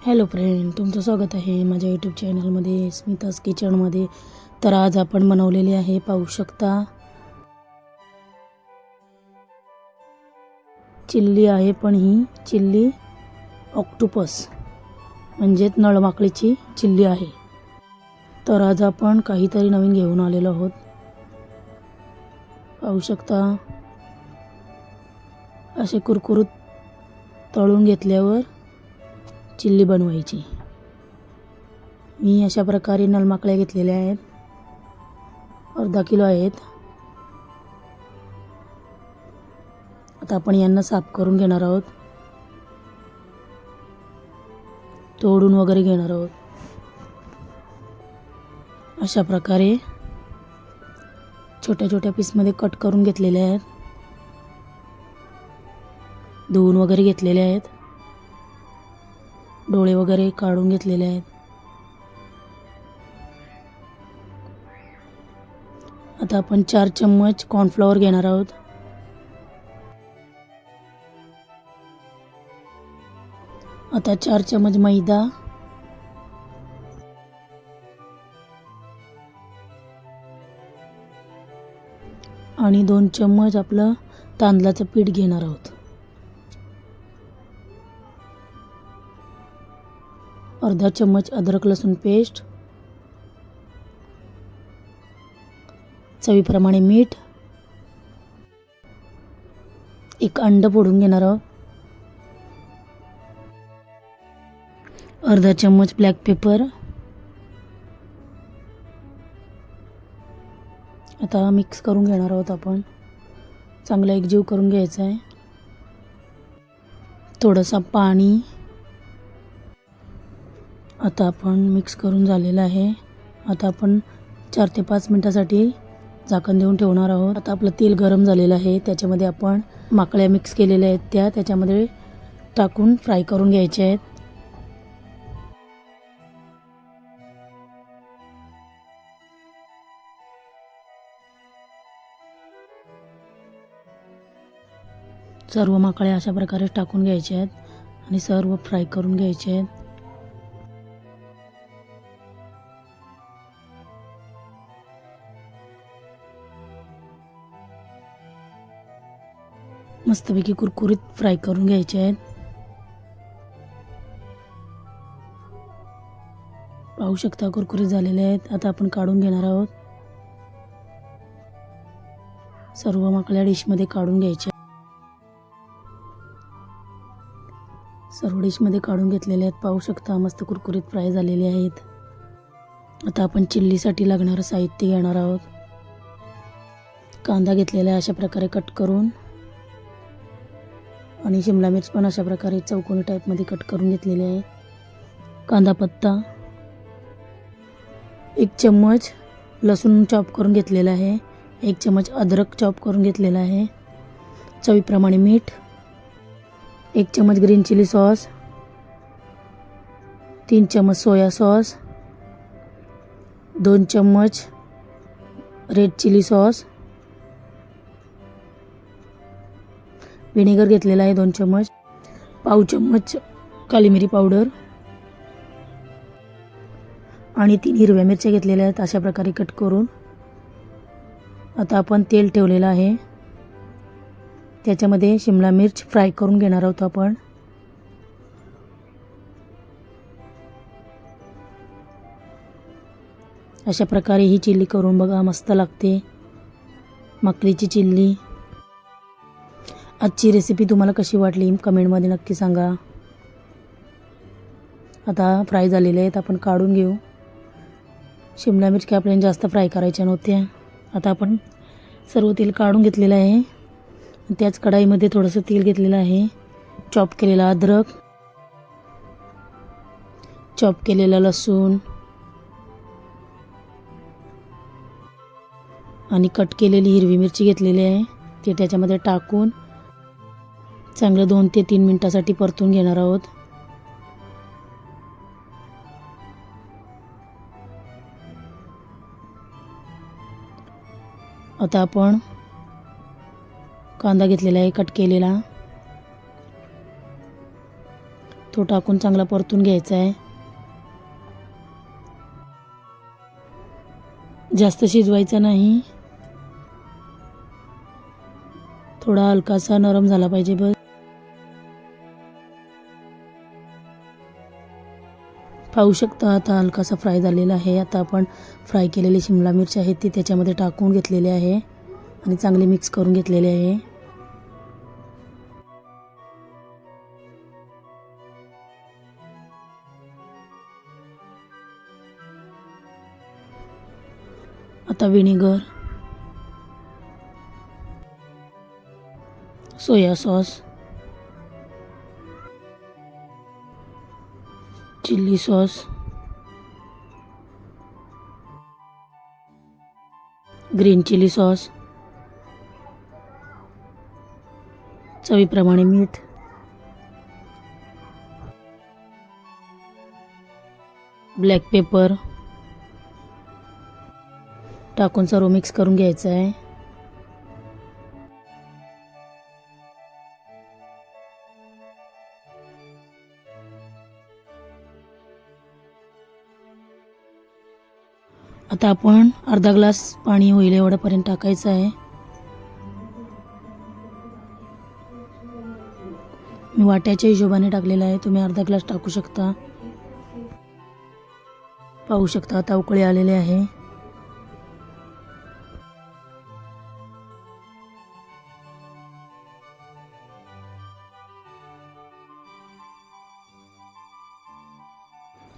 Hello friend, तुमचं स्वागत आहे माझ्या यूट्यूब चॅनलमध्ये स्मिताज किचनमध्ये. तर आज आपण बनवलेली आहे, पाहू शकता, चिल्ली आहे. पण ही चिल्ली ऑक्टोपस म्हणजेच नळमाकळीची चिल्ली आहे. तर आज आपण काहीतरी नवीन घेऊन आलेलो आहोत. पाहू शकता, असे कुरकुरीत तळून घेतल्यावर चिल्ली बनवायची. मी अशा प्रकारे नळमाकळ्या घेतलेल्या आहेत, अर्धा किलो आहेत. आता आपण यांना साफ करून घेणार आहोत, तोडून वगैरे घेणार आहोत. अशा प्रकारे छोट्या छोट्या पीसमध्ये कट करून घेतलेले आहेत, धुवून वगैरे घेतलेले आहेत, डोळे वगैरे काढून घेतलेले आहेत. आता आपण 4 चम्मच कॉर्नफ्लॉवर घेणार आहोत. आता 4 चम्मच मैदा, आणि 2 चम्मच आपलं तांदळाचं पीठ घेणार आहोत. अर्धा चम्मच अद्रक लसूण पेस्ट, चवीप्रमाणे मीठ, एक अंड फोडून घेणार आहोत, अर्धा चम्मच ब्लॅक पेपर. आता मिक्स करून घेणार आहोत आपण, चांगला एकजीव करून घ्यायचा आहे. थोडंसं पाणी. आता आपण मिक्स करून झालेलं आहे. आता आपण 4 ते 5 मिनटासाठी झाकण देऊन ठेवणार आहोत. आता आपलं तेल गरम झालेलं आहे, त्याच्यामध्ये आपण माकळ्या मिक्स केलेल्या आहेत त्याच्यामध्ये टाकून फ्राय करून घ्यायच्या आहेत. सर्व माकळ्या अशा प्रकारे टाकून घ्यायच्या आहेत आणि सर्व फ्राय करून घ्यायचे आहेत. मस्तपैकी कुरकुरीत फ्राय करून घ्यायचे आहेत. पाहू शकता, कुरकुरीत झालेले आहेत. आता आपण काढून घेणार आहोत. सर्व माकळ्या डिशमध्ये काढून घ्यायच्या. सर्व डिशमध्ये काढून घेतलेले आहेत. पाहू शकता, मस्त कुरकुरीत फ्राय झालेले आहेत. आता आपण चिल्लीसाठी लागणारं साहित्य घेणार आहोत. कांदा घेतलेला आहे अशा प्रकारे कट करून, आणि शिमला मिर्च पण अशा प्रकारे चौकोनी टाईपमध्ये कट करून घेतलेली आहे. कांदा पत्ता, 1 चम्मच लसूण चॉप करून घेतलेला आहे, 1 चम्मच अद्रक चॉप करून घेतलेला आहे, चवीप्रमाणे मीठ, 1 चम्मच ग्रीन चिली सॉस, 3 चम्मच सोया सॉस, 2 चम्मच रेड चिली सॉस, व्हिनेगर घेतलेला आहे 2 चम्मच, पाव चम्मच काली मिरी पावडर, आणि 3 हिरव्या मिरच्या घेतलेल्या आहेत अशा प्रकारे कट करून. आता आपण तेल ठेवलेलं आहे, त्याच्यामध्ये शिमला मिर्च फ्राय करून घेणार आहोत आपण. अशा प्रकारे ही चिल्ली करून बघा, मस्त लागते माकळीची चिल्ली. आजची रेसिपी तुम्हाला कशी वाटली कमेंटमध्ये नक्की सांगा. आता फ्राय झालेले आहेत, आपण काढून घेऊ. शिमला मिर्च काय आपल्याला जास्त फ्राय करायच्या नव्हत्या. आता आपण सर्व तेल काढून घेतलेलं आहे. त्याच कढाईमध्ये थोडंसं तेल घेतलेलं आहे, चॉप केलेला अद्रक, चॉप केलेला लसूण, आणि कट केलेली हिरवी मिरची घेतलेली आहे, ते त्याच्यामध्ये टाकून चांगलं 2 ते 3 मिनटासाठी परतून घेणार आहोत. आता आपण कांदा घेतलेला आहे कट केलेला, तो टाकून चांगला परतून घ्यायचा आहे. जास्त शिजवायचा नाही, थोडा हलकासा नरम झाला पाहिजे बस. पाहू शकता आता हलकासा फ्राय झालेला आहे. आता आपण फ्राय केलेली शिमला मिरची आहे ती त्याच्यामध्ये टाकून घेतलेली आहे आणि चांगली मिक्स करून घेतलेली आहे. आता vinegar, soya sauce, chilli sauce, green chilli sauce, चवीप्रमाणे मीठ, ब्लॅक पेपर टाकून सर्व मिक्स करून घ्यायचं आहे. आता आपण अर्धा ग्लास पाणी होईल एवढ्यापर्यंत टाकायचं आहे. मी वाट्याच्या हिशोबाने टाकलेला आहे, तुम्ही अर्धा ग्लास टाकू शकता. पाहू शकता आता उकळी आलेले आहे.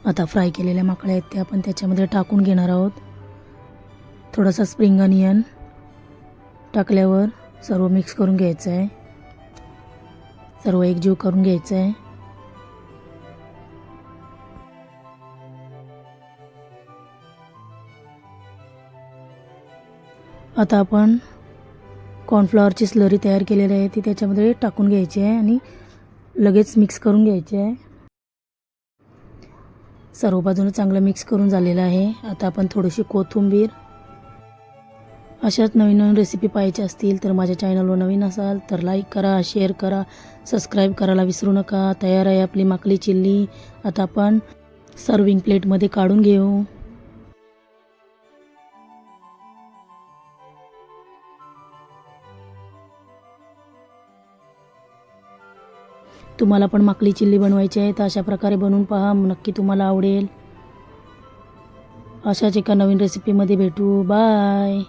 आता फ्राय केलेल्या माकड्या आहेत त्या आपण त्याच्यामध्ये टाकून घेणार आहोत. थोडासा स्प्रिंग अनियन टाकल्यावर सर्व मिक्स करून घ्यायचं आहे, सर्व एकजीव करून घ्यायचं आहे. आता आपण कॉर्नफ्लॉवरची स्लरी तयार केलेली आहे ती त्याच्यामध्ये टाकून घ्यायची आहे आणि लगेच मिक्स करून घ्यायची आहे. सर्व बाजूने चांगलं मिक्स करून झालेलं आहे. आता आपण थोडीशी कोथिंबीर. अशाच नवीन नवीन रेसिपी पाहायची असतील तर माझ्या चॅनलवर नवीन असाल तर लाईक करा, शेअर करा, सबस्क्राईब करायला विसरू नका. तयार आहे आपली माकली चिल्ली. आता आपण सर्विंग प्लेटमध्ये काढून घेऊ. तुम्हाला पण माकली चिल्ली बनवायची आहे तर अशा प्रकारे बनवून पहा, नक्की तुम्हाला आवडेल. अशाच एका नवीन रेसिपीमध्ये भेटू. बाय.